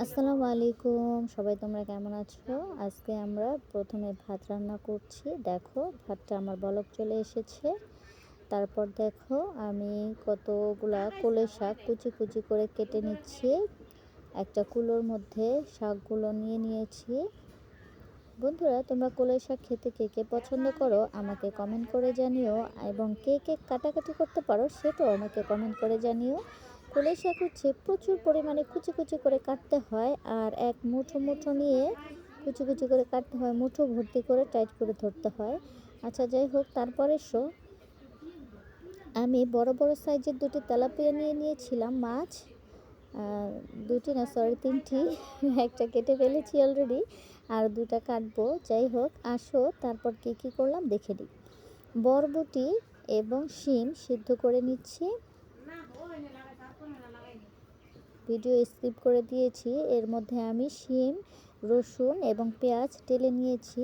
আসসালামু আলাইকুম, সবাই তোমরা কেমন আছো? আজকে আমরা প্রথমে ভাত রান্না করছি। দেখো ভাতটা আমার বলক চলে এসেছে। তারপর দেখো আমি কতগুলা কলই শাক কুচি কুচি করে কেটে নিচ্ছি। একটা কুলোর মধ্যে শাকগুলো নিয়ে নিয়েছি। বন্ধুরা, তোমরা কলই শাক খেতে কে কে পছন্দ করো আমাকে কমেন্ট করে জানিও, এবং কে কে কাটাকাটি করতে পারো সেটাও আমাকে কমেন্ট করে জানিও। কলই শাক হচ্ছে প্রচুর পরিমাণে কুচি কুচি করে কাটতে হয়, আর এক মুঠো মুঠো নিয়ে কুচি কুচি করে কাটতে হয়, মুঠো ভর্তি করে টাইট করে ধরতে হয়। আচ্ছা, যাই হোক, তারপরে আমি বড় বড় সাইজের দুটি তেলাপিয়া নিয়ে নিয়েছিলাম মাছ। দুটি না, সরি, তিনটি। একটা কেটে ফেলেছি অলরেডি, আর দুটা কাটবো। যাই হোক, আসো তারপর কী কী করলাম দেখে নিই। বরবটি এবং শিম সিদ্ধ করে নিচ্ছি। ভিডিও স্কিপ করে দিয়েছি। এর মধ্যে আমি শিম, রসুন এবং পেঁয়াজ টেলে নিয়েছি।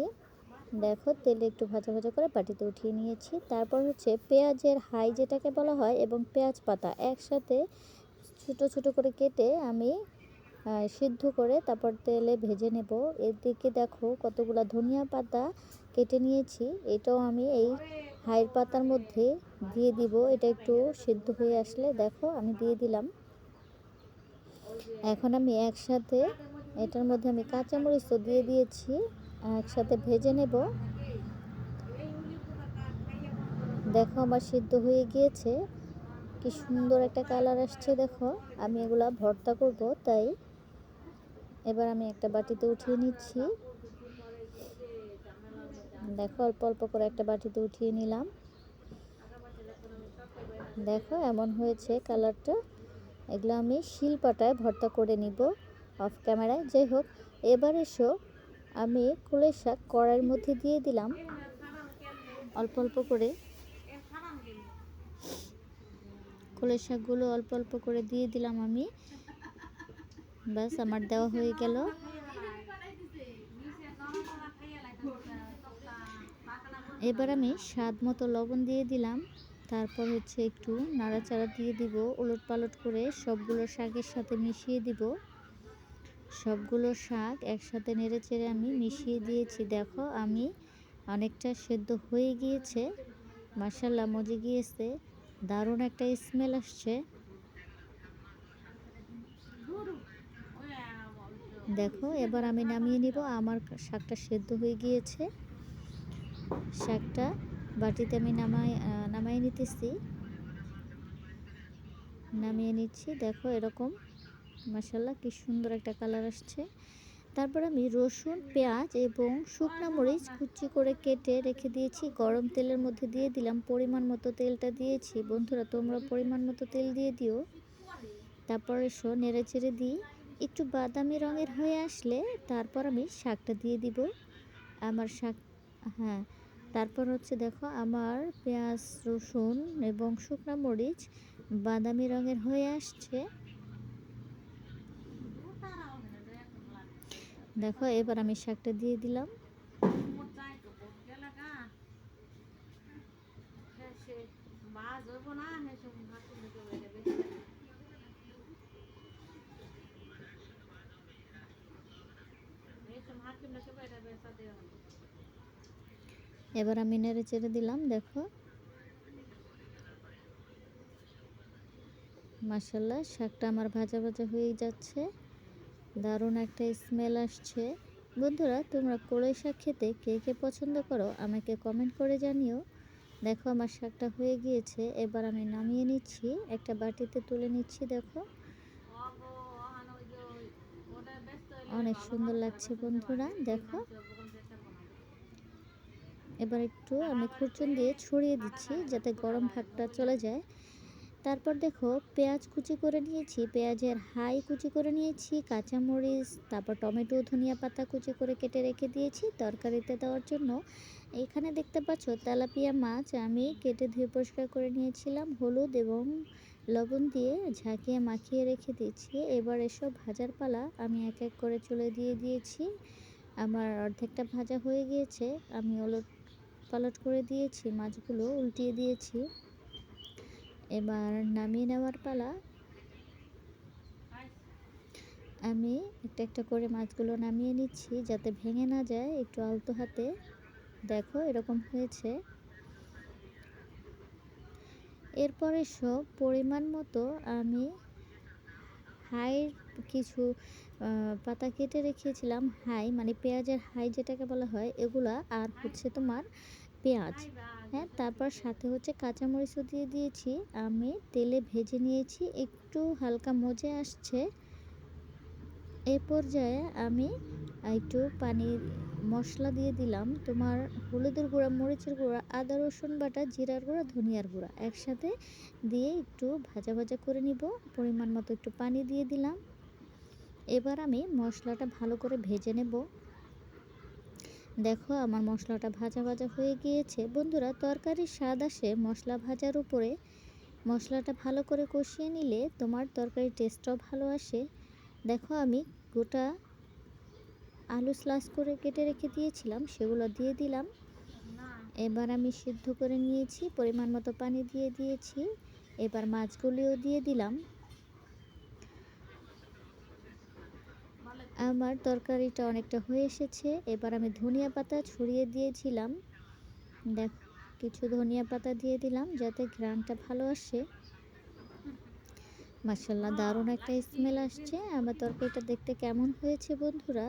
দেখো, তেলে একটু ভাজা ভাজা করে বাটিতে উঠিয়ে নিয়েছি। তারপর হচ্ছে পেঁয়াজের হাই যেটাকে বলা হয়, এবং পেঁয়াজ পাতা একসাথে ছোট ছোট করে কেটে আমি সিদ্ধ করে তারপর তেলে ভেজে নেব। এদিকে দেখো কতগুলো ধনিয়া পাতা কেটে নিয়েছি, এটাও আমি এই হাইর পাতার মধ্যে দিয়ে দিব। এটা একটু সিদ্ধ হয়ে আসলে দেখো আমি দিয়ে দিলাম। এখন আমি একসাথে এটার মধ্যে আমি কাঁচামরিচও দিয়ে দিয়েছি, একসাথে ভেজে নেব। দেখো আমার সিদ্ধ হয়ে গিয়েছে, কি সুন্দর একটা কালার আসছে। দেখো, আমি এগুলা ভর্তা করব, তাই এবার আমি একটা বাটিতে উঠিয়ে নিচ্ছি। দেখো, অল্প অল্প করে একটা বাটিতে উঠিয়ে নিলাম। দেখো এমন হয়েছে কালারটা। এগুলো আমি শিলপাটায় ভর্তা করে নিব অফ ক্যামেরায়। যাই হোক, এবার আমি কলই শাক কড়াইয়ের মধ্যে দিয়ে দিলাম অল্প অল্প করে। কলই শাকগুলো অল্প অল্প করে দিয়ে দিলাম আমি। ব্যাস, আমার দেওয়া হয়ে গেল। এবার আমি স্বাদ মতো লবণ দিয়ে দিলাম। তারপর হচ্ছে একটু নাড়াচাড়া দিয়ে দিব, উলট পালট করে সবগুলো শাকের সাথে মিশিয়ে দিব। সবগুলো শাক একসাথে নেড়ে চেড়ে আমি মিশিয়ে দিয়েছি। দেখো আমি অনেকটা সেদ্ধ হয়ে গিয়েছে, মাশাআল্লাহ মজে গিয়েছে, দারুণ একটা স্মেল আসছে। দেখো এবার আমি নামিয়ে নিব। আমার শাকটা সেদ্ধ হয়ে গিয়েছে। শাকটা বাটিতে আমি নামাই নিতেছি, নামিয়ে নিচ্ছি। দেখো এরকম মাশাআল্লাহ কি সুন্দর একটা কালার আসছে। তারপর আমি রসুন, পেঁয়াজ এবং শুকনা মরিচ কুচি করে কেটে রেখে দিয়েছি, গরম তেলের মধ্যে দিয়ে দিলাম। পরিমাণ মতো তেলটা দিয়েছি। বন্ধুরা, তোমরা পরিমাণ মতো তেল দিয়ে দিও। তারপর নেড়ে চেড়ে দিই। একটু বাদামি রঙের হয়ে আসলে তারপর আমি শাকটা দিয়ে দিব। আমার শাক, হ্যাঁ, তারপর হচ্ছে দেখো আমার পেঁয়াজ, রসুন এবং শুকনা মরিচ বাদামি রঙের হয়ে আসছে। দেখো এবার আমি শাকটা দিয়ে দিলাম। এবার আমি নেড়ে চেড়ে দিলাম। দেখো মাশাআল্লাহ শাকটা আমার ভাজা ভাজা হয়ে যাচ্ছে, দারুণ একটা স্মেল আসছে। বন্ধুরা, তোমরা কলই শাক খেতে কে কে পছন্দ করো আমাকে কমেন্ট করে জানিও। দেখো আমার শাকটা হয়ে গিয়েছে, এবার আমি নামিয়ে নিচ্ছি, একটা বাটিতে তুলে নিচ্ছি। দেখো অনেক সুন্দর লাগছে বন্ধুরা। দেখো এবার একটু আমি খুরচুন দিয়ে ছড়িয়ে দিচ্ছি যাতে গরম ভাগটা চলে যায়। তারপর দেখো পেঁয়াজ কুচি করে নিয়েছি, পেঁয়াজের হাই কুচি করে নিয়েছি, কাঁচামরিচ, তারপর টমেটো, ধনিয়া পাতা কুচি করে কেটে রেখে দিয়েছি তরকারিতে দেওয়ার জন্য। এখানে দেখতে পাচ্ছ তেলাপিয়া মাছ আমি কেটে ধুয়ে পরিষ্কার করে নিয়েছিলাম, হলুদ এবং লবণ দিয়ে ঝাঁকিয়ে মাখিয়ে রেখে দিয়েছি। এবার এসব ভাজার পালা, আমি এক এক করে চুলে দিয়ে দিয়েছি। আমার অর্ধেকটা ভাজা হয়ে গিয়েছে, আমি ওলট পালট করে দিয়েছি, মাছগুলো উল্টিয়ে দিয়েছি। এবার নামিয়ে নেওয়ার পালা। আমি একটা একটা করে মাছগুলো নামিয়ে নিচ্ছি যাতে ভেঙে না যায়, একটু আলতো হাতে। দেখো এরকম হয়েছে। এরপরে সব পরিমাণ মতো আমি হাইয়ের কিছু পাতা কেটে রেখেছিলাম, হাই মানে পেঁয়াজের হাই যেটাকে বলা হয়, এগুলা আর হচ্ছে তোমার পেঁয়াজ, হ্যাঁ, তারপর সাথে হচ্ছে কাঁচামরিচও দিয়ে দিয়েছি। আমি তেলে ভেজে নিয়েছি, একটু হালকা মজে আসছে। এই পর্যায়ে আমি একটু পানির মশলা দিয়ে দিলাম, তোমার হলুদের গুঁড়া, মরিচের গুঁড়া, আদা রসুন বাটা, জিরার গুঁড়া, ধনিয়ার গুঁড়া একসাথে দিয়ে একটু ভাজা ভাজা করে নিব। পরিমাণ মতো একটু পানি দিয়ে দিলাম। এবার আমি মশলাটা ভালো করে ভেজে নেব। দেখো আমার মশলাটা ভাজা ভাজা হয়ে গিয়েছে। বন্ধুরা, তরকারির স্বাদ আসে মশলা ভাজার উপরে। মশলাটা ভালো করে কষিয়ে নিলে তোমার তরকারির টেস্টটাও ভালো আসে। দেখো আমি গোটা আলু স্লাইস করে কেটে রেখে দিয়েছিলাম, সেগুলো দিয়ে দিলাম। এবার আমি সিদ্ধ করে নিয়েছি, পরিমাণ মতো পানি দিয়ে দিয়েছি। এবার মাছগুলিও দিয়ে দিলাম। আমার তরকারিটা অনেকটা হয়ে এসেছে। এবার আমি ধনিয়া পাতা ছড়িয়ে দিয়েছিলাম। দেখ, কিছু ধনিয়া পাতা দিয়ে দিলাম যাতে ঘ্রাণটা ভালো আসে। মাশাআল্লাহ, দারুণ একটা স্মেল আসছে। আমার তরকারিটা দেখতে কেমন হয়েছে বন্ধুরা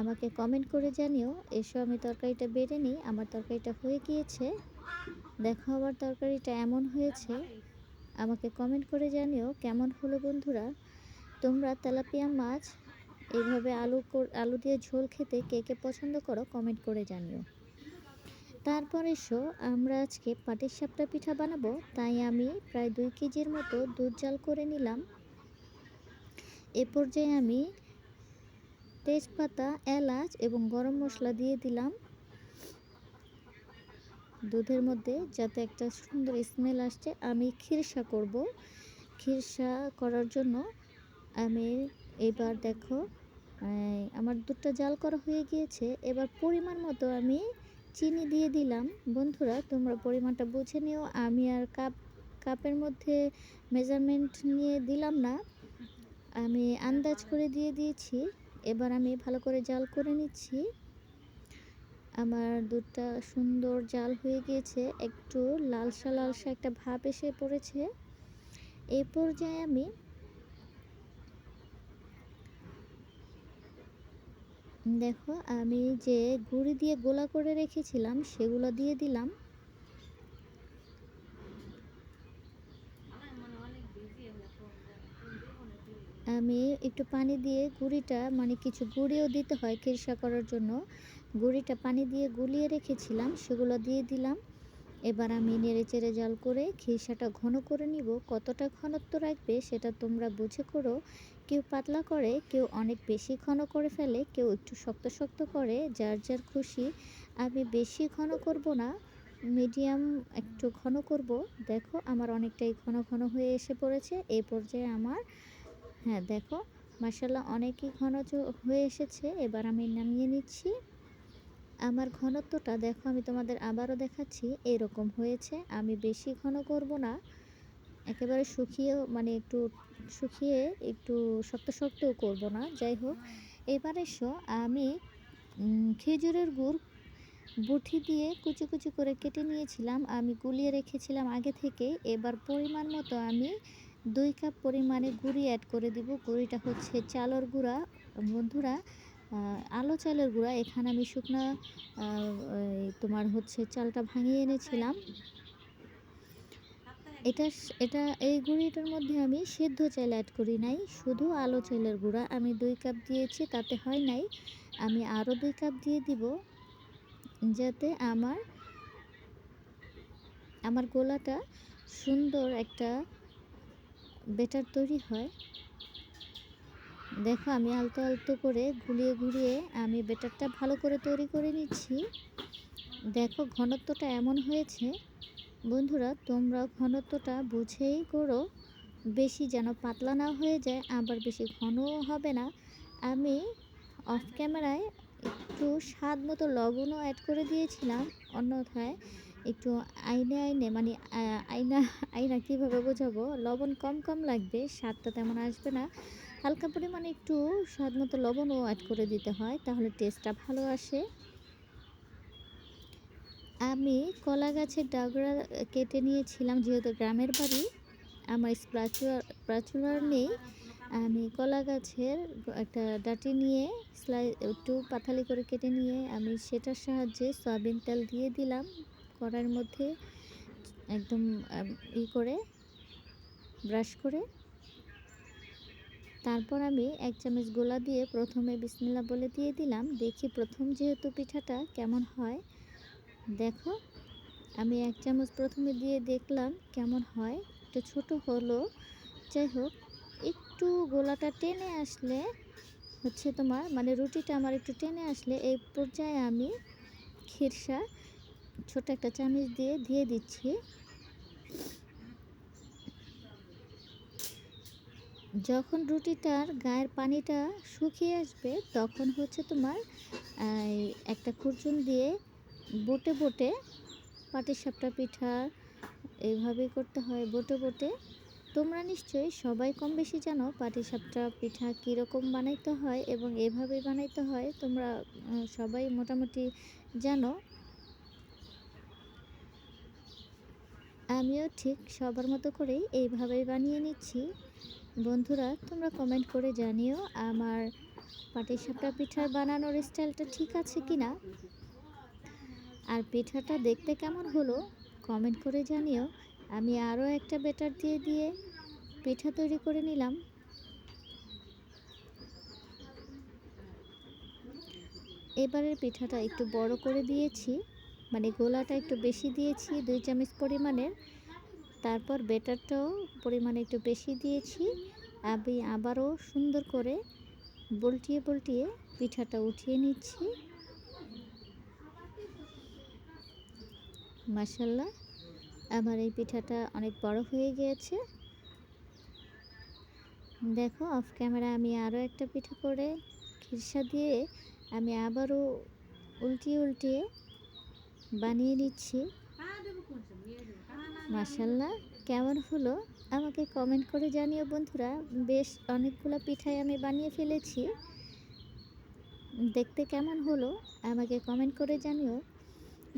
আমাকে কমেন্ট করে জানিও। এসো আমি তরকারিটা বেড়ে নিই। আমার তরকারিটা হয়ে গিয়েছে। দেখো আমার তরকারিটা এমন হয়েছে। আমাকে কমেন্ট করে জানিও কেমন হলো বন্ধুরা। তোমরা তেলাপিয়া মাছ এইভাবে আলু দিয়ে ঝোল খেতে কে কে পছন্দ করো কমেন্ট করে জানিও। তারপর এসো আমরা আজকে পাটিসাপটা পিঠা বানাবো, তাই আমি প্রায় 2 কেজির মতো দুধ জাল করে নিলাম। এ পর্যায়ে আমি তেজপাতা, এলাচ এবং গরম মশলা দিয়ে দিলাম দুধের মধ্যে, যাতে একটা সুন্দর স্মেল আসছে। আমি খিরসা করব। খিরসা করার জন্য আমি এবার দেখো আমার দুধটা জাল করা হয়ে গিয়েছে। এবার পরিমাণ মতো আমি চিনি দিয়ে দিলাম। বন্ধুরা, তোমরা পরিমাণটা বুঝে নিও। আমি আর কাপের মধ্যে মেজারমেন্ট নিয়ে দিলাম না, আমি আন্দাজ করে দিয়ে দিয়েছি। এবার আমি ভালো করে জাল করে নিচ্ছি। আমার দুধটা সুন্দর জাল হয়ে গিয়েছে, একটু লালসা লালসা একটা ভাব এসে পড়েছে। এই পর্যায়ে আমি দেখো আমি যে গুঁড়ি দিয়ে গোলা করে রেখেছিলাম সেগুলো দিয়ে দিলাম। আমি একটু পানি দিয়ে গুঁড়িটা মানে কিছু গুঁড়িও দিতে হয় খিরসা করার জন্য, গুঁড়িটা পানি দিয়ে গুলিয়ে রেখেছিলাম সেগুলো দিয়ে দিলাম। এবার আমি নেড়ে চেড়ে জাল করে খিরসাটা ঘন করে নিব। কতটা ঘনত্ব রাখবে সেটা তোমরা বুঝে করো। কেউ পাতলা করে, কেউ অনেক বেশি ঘন করে ফেলে, কেউ একটু শক্ত শক্ত করে, যার যার খুশি। আমি বেশি ঘন করব না, মিডিয়াম একটু ঘন করব। দেখো আমার অনেকটাই ঘন ঘন হয়ে এসে পড়েছে। এই পর্যায়ে আমার, হ্যাঁ দেখো মাশাআল্লাহ অনেকই ঘন হয়ে এসেছে। এবার আমি নামিয়ে নিচ্ছি। আমার ঘনত্বটা দেখো, আমি তোমাদের আবারও দেখাচ্ছি, এরকম হয়েছে। আমি বেশি ঘন করব না, একেবারে শুকিয়েও মানে একটু শুকিয়ে একটু শক্ত শক্তও করব না। যাই হোক, এবার এসো আমি খেজুরের গুড় বটি দিয়ে কুচি কুচি করে কেটে নিয়েছিলাম, আমি গুলিয়ে রেখেছিলাম আগে থেকে। এবার পরিমাণ মতো আমি 2 কাপ পরিমাণে গুঁড়ি অ্যাড করে দিব। গুঁড়িটা হচ্ছে চালের গুঁড়া বন্ধুরা, আলো চালের গুঁড়া। এখানে আমি শুকনা তোমার হচ্ছে চালটা ভাঙিয়ে এনেছিলাম। এটা এটা এই গুঁড়িটার মধ্যে আমি সেদ্ধ চাল অ্যাড করি নাই, শুধু আলো চালের গুঁড়া। আমি 2 কাপ দিয়েছি, তাতে হয় নাই, আমি আরও 2 কাপ দিয়ে দিব, যাতে আমার গোলাটা সুন্দর একটা ব্যাটার তৈরি হয়। দেখো আমি আলতো আলতো করে ঘুরিয়ে ঘুরিয়ে আমি ব্যাটারটা ভালো করে তৈরি করে নিচ্ছি। দেখো ঘনত্বটা এমন হয়েছে। বন্ধুরা, তোমরা ঘনত্বটা বুঝেই করো, বেশি যেন পাতলা না হয়ে যায়, আবার বেশি ঘনও হবে না। আমি অফ ক্যামেরায় একটু স্বাদ মতো লবণও অ্যাড করে দিয়েছিলাম, অন্যথায় একটু আইনে মানে আয়না আয়না কীভাবে বোঝাবো, লবণ কম কম লাগবে, স্বাদটা তেমন আসবে না। হালকা পরিমাণে একটু স্বাদ মতো লবণও অ্যাড করে দিতে হয়, তাহলে টেস্টটা ভালো আসে। আমি কলা গাছের ডাগড়া কেটে নিয়েছিলাম, যেহেতু গ্রামের বাড়ি, আমার স্প্যাচুলার নেই। আমি কলা গাছের একটা ডাঁটি নিয়ে একটু পাতালি করে কেটে নিয়ে আমি সেটার সাহায্যে সয়াবিন তেল দিয়ে দিলাম কড়াইয়ের মধ্যে, একদম করে ব্রাশ করে। তারপর আমি 1 চামচ গোলা দিয়ে প্রথমে বিসমিল্লাহ বলে দিয়ে দিলাম। দেখি প্রথম যেহেতু পিঠাটা কেমন হয়। দেখো, আমি 1 চামচ প্রথমে দিয়ে দেখলাম কেমন হয়। একটু ছোট হলো, যাই হোক, একটু গোলাটা টেনে আসলে হচ্ছে তোমার, মানে রুটিটা আমার একটু টেনে আসলে এই পর্যায়ে আমি খিরসা ছোট একটা চামচ দিয়ে দিচ্ছি। যখন রুটিটার গায়ের পানিটা শুকিয়ে আসবে, তখন হচ্ছে তোমার একটা খুরচুন দিয়ে বটে বটে, পাটিসাপটা পিঠা এইভাবেই করতে হয়, বটে বটে। তোমরা নিশ্চয়ই সবাই কম বেশি জানো পাটিসাপটা পিঠা কীরকম বানাইতে হয় এবং এভাবেই বানাইতে হয়, তোমরা সবাই মোটামুটি জানো। আমিও ঠিক সবার মতো করেই এইভাবেই বানিয়ে নিচ্ছি। বন্ধুরা, তোমরা কমেন্ট করে জানিও আমার পাটিসাপটা পিঠার বানানোর স্টাইলটা ঠিক আছে কি না, আর পিঠাটা দেখতে কেমন হলো কমেন্ট করে জানিও। আমি আরও একটা ব্যাটার দিয়ে পিঠা তৈরি করে নিলাম। এবারের পিঠাটা একটু বড় করে দিয়েছি, মানে গোলাটা একটু বেশি দিয়েছি, 2 চামচ পরিমাণের। তারপর ব্যাটারটাও পরিমাণে একটু বেশি দিয়েছি। আমি আবারও সুন্দর করে বল্টিয়ে পিঠাটা উঠিয়ে নিচ্ছি। মাশাআল্লাহ, আমার এই পিঠাটা অনেক বড় হয়ে গিয়েছে। দেখো, অফ ক্যামেরা আমি আরও একটা পিঠা করে খিরসা দিয়ে আমি আবারও উল্টিয়ে বানিয়ে নিচ্ছি। মাশাআল্লাহ, কেমন হলো আমাকে কমেন্ট করে জানিও বন্ধুরা। বেশ অনেকগুলো পিঠাই আমি বানিয়ে ফেলেছি, দেখতে কেমন হলো আমাকে কমেন্ট করে জানিও।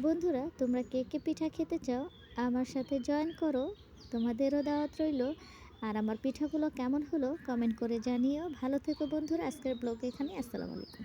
বন্ধুরা, তোমরা কে পিঠা খেতে চাও আমার সাথে জয়েন করো, তোমাদেরও দাওয়াত রইল। আর আমার পিঠাগুলো কেমন হলো কমেন্ট করে জানিও। ভালো থেকো বন্ধুরা, আজকের ব্লগ এখানে। আসসালামু আলাইকুম।